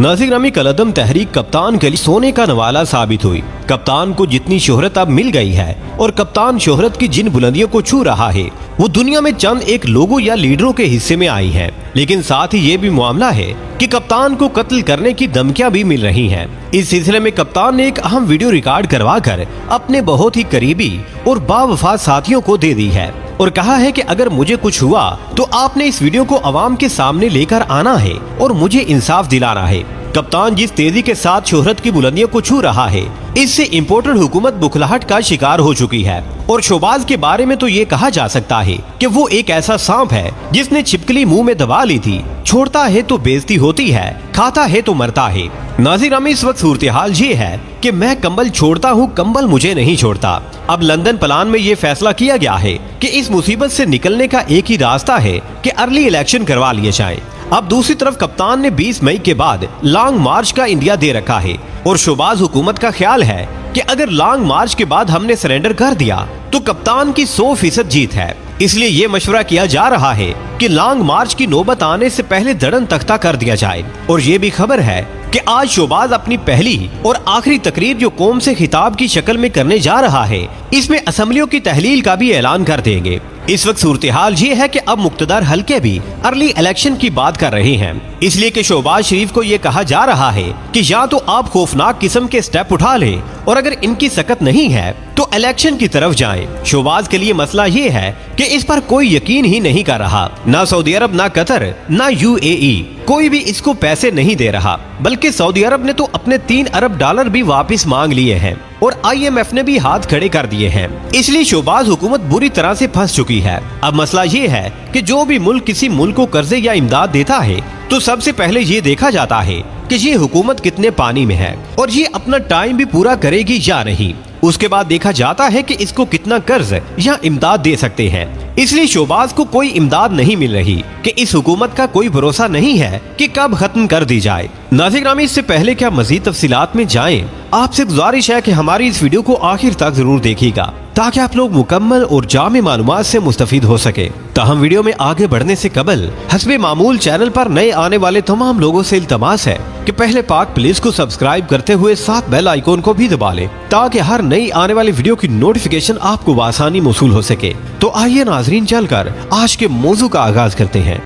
नाज़रीन ग्रामी कलअदम तहरीक कप्तान के लिए सोने का नवाला साबित हुई। कप्तान को जितनी शोहरत अब मिल गई है और कप्तान शोहरत की जिन बुलंदियों को छू रहा है वो दुनिया में चंद एक लोगों या लीडरों के हिस्से में आई है, लेकिन साथ ही ये भी मामला है कि कप्तान को कत्ल करने की धमकियां भी मिल रही हैं। इस सिलसिले में कप्तान ने एक अहम वीडियो रिकॉर्ड करवा कर अपने बहुत ही करीबी और बावफा साथियों को दे दी है और कहा है कि अगर मुझे कुछ हुआ तो आपने इस वीडियो को अवाम के सामने लेकर आना है और मुझे इंसाफ दिलाना है। कप्तान जिस तेजी के साथ शोहरत की बुलंदियों को छू रहा है, इससे इम्पोर्टेड हुकूमत बुखलाहट का शिकार हो चुकी है और शोबाज के बारे में तो ये कहा जा सकता है कि वो एक ऐसा सांप है जिसने छिपकली मुंह में दबा ली थी। छोड़ता है तो बेइज्जती होती है, खाता है तो मरता है। नाज़रीन ग्रामी इस वक्त सूरत हाल ये है कि मैं कंबल छोड़ता हूँ, कंबल मुझे नहीं छोड़ता। अब लंदन प्लान में ये फैसला किया गया है कि इस मुसीबत से निकलने का एक ही रास्ता है कि अर्ली इलेक्शन करवा लिए जाएं। अब दूसरी तरफ कप्तान ने 20 मई के बाद लॉन्ग मार्च का इंडिया दे रखा है और शोबाज हुकूमत का ख्याल है कि अगर लॉन्ग मार्च के बाद हमने सरेंडर कर दिया तो कप्तान की 100% जीत है। इसलिए ये मशवरा किया जा रहा है कि लॉन्ग मार्च की नौबत आने से पहले धड़न तख्ता कर दिया जाए। और ये भी खबर है कि आज शोबाज अपनी पहली और आखिरी तकरीर जो कौम से खिताब की शक्ल में करने जा रहा है, इसमें असम्बलियों की तहलील का भी ऐलान कर देंगे। इस वक्त सूरत हाल ये है कि अब मुख्तदार हल्के भी अर्ली इलेक्शन की बात कर रहे हैं, इसलिए कि शोबाज शरीफ को ये कहा जा रहा है कि या तो आप खौफनाक किस्म के स्टेप उठा लें और अगर इनकी सकत नहीं है तो इलेक्शन की तरफ जाएं। शोबाज के लिए मसला ये है कि इस पर कोई यकीन ही नहीं कर रहा, ना सऊदी अरब, ना कतर, ना यूएई, कोई भी इसको पैसे नहीं दे रहा। बल्कि सऊदी अरब ने तो अपने 3 अरब डॉलर भी वापस मांग लिए हैं और IMF ने भी हाथ खड़े कर दिए हैं। इसलिए शोबाज हुकूमत बुरी तरह से फंस चुकी है। अब मसला ये है कि जो भी मुल्क किसी मुल्क को कर्जे या इमदाद देता है तो सबसे पहले ये देखा जाता है कि ये हुकूमत कितने पानी में है और ये अपना टाइम भी पूरा करेगी या नहीं। उसके बाद देखा जाता है कि इसको कितना कर्ज या इमदाद दे सकते हैं। इसलिए शोबाज को कोई इमदाद नहीं मिल रही कि इस हुकूमत का कोई भरोसा नहीं है कि कब खत्म कर दी जाए। नाज़रीन ग्रामी इससे पहले क्या मजीद तफसीलात में जाएं, आपसे गुजारिश है कि हमारी इस वीडियो को आखिर तक जरूर देखिएगा ताकि आप लोग मुकम्मल और जामे मालूमात से मुस्तफीद हो सके। ताहम वीडियो में आगे बढ़ने से कबल हस्बे मामूल चैनल पर नए आने वाले तमाम लोगों से इल्तमास है कि पहले पाक प्लीज को सब्सक्राइब करते हुए साथ बेल आइकॉन को भी दबा लें ताकि हर नई आने वाली वीडियो की नोटिफिकेशन आपको आसानी मौसूल हो सके। तो आइए नाजरीन चलकर आज के मौजू का आगाज करते हैं।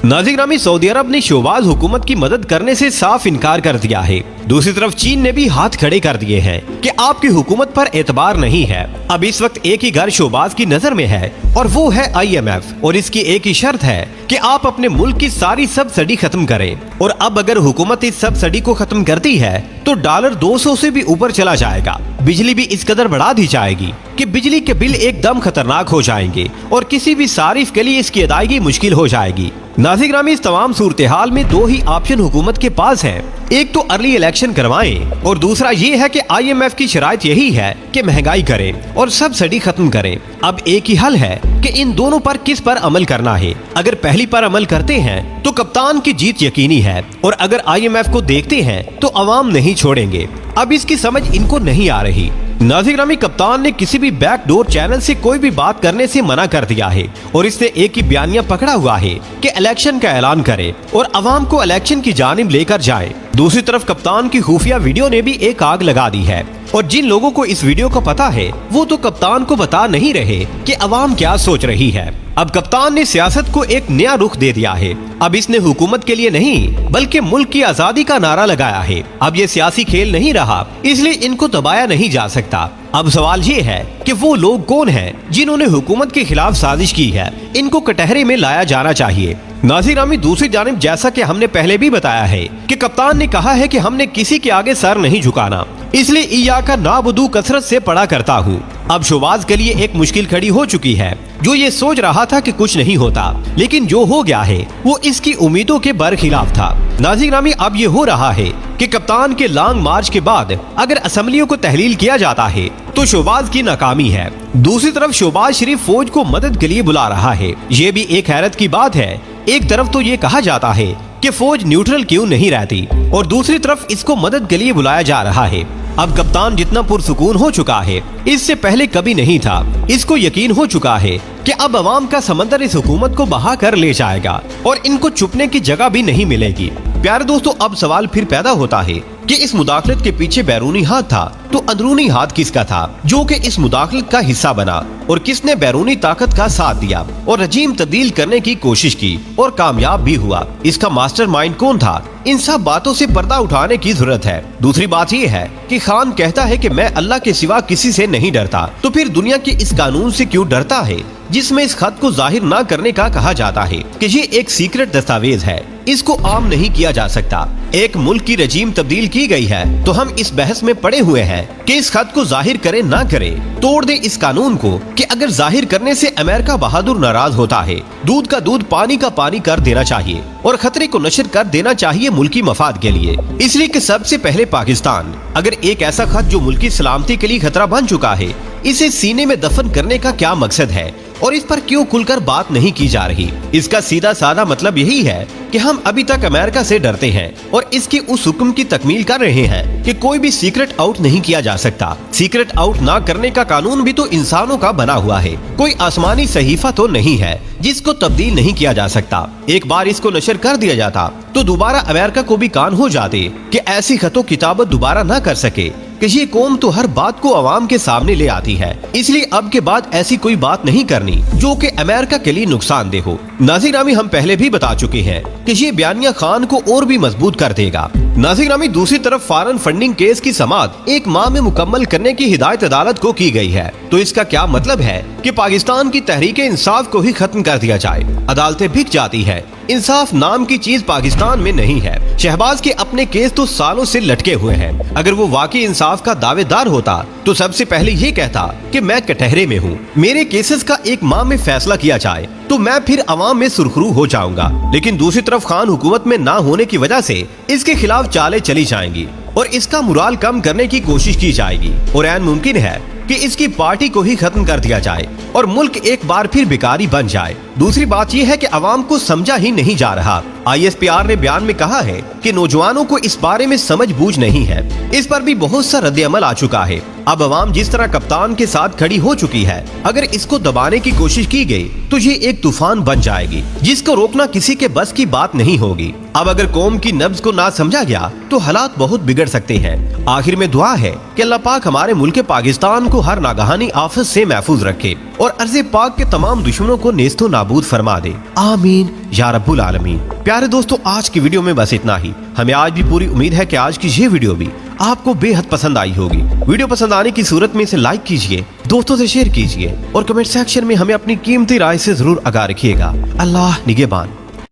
नाज़रीन ग्रामी सऊदी अरब ने शोबाज हुकूमत की मदद करने से साफ इनकार कर दिया है। दूसरी तरफ चीन ने भी हाथ खड़े कर दिए हैं कि आपकी हुकूमत पर एतबार नहीं है। अब इस वक्त एक ही घर शोबाज की नजर में है और वो है IMF और इसकी एक ही शर्त है कि आप अपने मुल्क की सारी सब्सिडी खत्म करें। और अब अगर हुकूमत इस सब्सिडी को खत्म करती है तो डॉलर 200 से भी ऊपर चला जाएगा। बिजली भी इस कदर बढ़ा दी जाएगी कि बिजली के बिल एकदम खतरनाक हो जाएंगे और किसी भी सारिफ के लिए इसकी अदायगी मुश्किल हो जाएगी। नाज़रीन ग्रामी इस तमाम सूरत हाल में 2 ही ऑप्शन हुकूमत के पास है, एक तो अर्ली इलेक्शन करवाएं और दूसरा ये है कि IMF की शराइत यही है कि महंगाई करें और सब्सिडी खत्म करें। अब एक ही हल है कि इन दोनों पर किस पर अमल करना है। अगर पहली पर अमल करते हैं तो कप्तान की जीत यकीनी है और अगर IMF को देखते हैं तो अवाम नहीं छोड़ेंगे। अब इसकी समझ इनको नहीं आ रही। नाज़रीन ग्रामी कप्तान ने किसी भी बैकडोर चैनल से कोई भी बात करने से मना कर दिया है और इसने एक ही बयानिया पकड़ा हुआ है कि इलेक्शन का ऐलान करे और अवाम को इलेक्शन की जानिब लेकर जाए। दूसरी तरफ कप्तान की खुफिया वीडियो ने भी एक आग लगा दी है और जिन लोगों को इस वीडियो का पता है वो तो कप्तान को बता नहीं रहे कि अवाम क्या सोच रही है। अब कप्तान ने सियासत को एक नया रुख दे दिया है। अब इसने हुकूमत के लिए नहीं बल्कि मुल्क की आजादी का नारा लगाया है। अब ये सियासी खेल नहीं रहा, इसलिए इनको दबाया नहीं जा सकता। अब सवाल ये है कि वो लोग कौन हैं जिन्होंने हुकूमत के खिलाफ साजिश की है, इनको कटहरे में लाया जाना चाहिए। नाज़रीन ग्रामी दूसरी जानिब जैसा कि हमने पहले भी बताया है कि कप्तान ने कहा है कि हमने किसी के आगे सर नहीं झुकाना, इसलिए इय्याका नाबुदू कसरत से पढ़ा करता हूँ। अब शोबाज के लिए एक मुश्किल खड़ी हो चुकी है। जो ये सोच रहा था कि कुछ नहीं होता, लेकिन जो हो गया है वो इसकी उम्मीदों के बरखिलाफ था। नाज़रीन ग्रामी अब ये हो रहा है कि कप्तान के लॉन्ग मार्च के बाद अगर असम्बलियों को तहलील किया जाता है तो शोबाज की नाकामी है। दूसरी तरफ शोबाज शरीफ फौज को मदद के लिए बुला रहा है। ये भी एक हैरत की बात है। एक तरफ तो ये कहा जाता है कि फौज न्यूट्रल क्यों नहीं रहती और दूसरी तरफ इसको मदद के लिए बुलाया जा रहा है। अब कप्तान जितना पुरसुकून हो चुका है इससे पहले कभी नहीं था। इसको यकीन हो चुका है कि अब अवाम का समंदर इस हुकूमत को बहा कर ले जाएगा और इनको छुपने की जगह भी नहीं मिलेगी। प्यारे दोस्तों, अब सवाल फिर पैदा होता है कि इस मुदाखलत के पीछे बैरूनी हाथ था तो अंदरूनी हाथ किसका था जो कि इस मुदाखलत का हिस्सा बना, और किसने बैरूनी ताकत का साथ दिया और रजीम तब्दील करने की कोशिश की और कामयाब भी हुआ। इसका मास्टरमाइंड कौन था? इन सब बातों से पर्दा उठाने की जरूरत है। दूसरी बात ये है कि खान कहता है कि मैं अल्लाह के सिवा किसी से नहीं डरता, तो फिर दुनिया के इस कानून से क्यों डरता है जिसमें इस खत को जाहिर न करने का कहा जाता है कि ये एक सीक्रेट दस्तावेज है, इसको आम नहीं किया जा सकता। एक मुल्क की रजीम तब्दील की गई है तो हम इस बहस में पड़े हुए हैं कि इस खत को जाहिर करे ना करे, तोड़ दे इस कानून को कि अगर जाहिर करने से अमेरिका बहादुर नाराज होता है, दूध का दूध पानी का पानी कर देना चाहिए और खतरे को नशर कर देना चाहिए मुल्की मफाद के लिए। इसलिए कि सबसे पहले पाकिस्तान अगर एक ऐसा खत जो मुल्की सलामती के लिए खतरा बन चुका है, इसे सीने में दफन करने का क्या मकसद है और इस पर क्यों खुलकर बात नहीं की जा रही? इसका सीधा साधा मतलब यही है कि हम अभी तक अमेरिका से डरते हैं और इसके उस हुक्म की तकमील कर रहे हैं कि कोई भी सीक्रेट आउट नहीं किया जा सकता। सीक्रेट आउट ना करने का कानून भी तो इंसानों का बना हुआ है, कोई आसमानी सहीफा तो नहीं है जिसको तब्दील नहीं किया जा सकता। एक बार इसको नशर कर दिया जाता तो दोबारा अमेरिका को भी कान हो जाते कि ऐसी खतो किताबत दोबारा ना कर सके कि ये कौम तो हर बात को अवाम के सामने ले आती है। इसलिए अब के बाद ऐसी कोई बात नहीं करनी जो कि अमेरिका के लिए नुकसानदेह हो। नाज़रीन, हम पहले भी बता चुके हैं कि ये बयानिया खान को और भी मजबूत कर देगा। नाज़रीन, दूसरी तरफ फॉरेन फंडिंग केस की समाअत 1 माह में मुकम्मल करने की हिदायत अदालत को की गई है। तो इसका क्या मतलब है कि पाकिस्तान की तहरीक इंसाफ को ही खत्म कर दिया जाए। अदालतें बिक जाती है, इंसाफ नाम की चीज पाकिस्तान में नहीं है। शहबाज के अपने केस तो सालों से लटके हुए हैं। अगर वो वाकई इंसाफ का दावेदार होता तो सबसे पहले ये कहता कि मैं कटहरे में हूँ, मेरे केसेस का 1 माह में फैसला किया जाए तो मैं फिर अवाम में सुरखरू हो जाऊंगा। लेकिन दूसरी तरफ खान हुकूमत में ना होने की वजह से इसके खिलाफ चालें चली जाएंगी और इसका मुराल कम करने की कोशिश की जाएगी और ऐन मुमकिन है कि इसकी पार्टी को ही खत्म कर दिया जाए और मुल्क एक बार फिर बेकारी बन जाए। दूसरी बात यह है कि अवाम को समझा ही नहीं जा रहा। ISPR ने बयान में कहा है कि नौजवानों को इस बारे में समझ बूझ नहीं है। इस पर भी बहुत सा रद्द-ए-अमल आ चुका है। अब अवाम जिस तरह कप्तान के साथ खड़ी हो चुकी है, अगर इसको दबाने की कोशिश की गई तो ये एक तूफान बन जाएगी जिसको रोकना किसी के बस की बात नहीं होगी। अब अगर कौम की नब्ज को ना समझा गया तो हालात बहुत बिगड़ सकते हैं। आखिर में दुआ है कि अल्लाह पाक हमारे मुल्क पाकिस्तान को हर नागहानी आफत से महफूज रखे और अर्ज़े पाक के तमाम दुश्मनों को नेस्तो नाबूद फरमा दे। आमीन या रब्बुल आलमीन। प्यारे दोस्तों, आज की वीडियो में बस इतना ही। हमें आज भी पूरी उम्मीद है कि आज की ये वीडियो भी आपको बेहद पसंद आई होगी। वीडियो पसंद आने की सूरत में इसे लाइक कीजिए, दोस्तों से शेयर कीजिए और कमेंट सेक्शन में हमें अपनी कीमती राय से जरूर आगाह रखिएगा। अल्लाह निगहबान।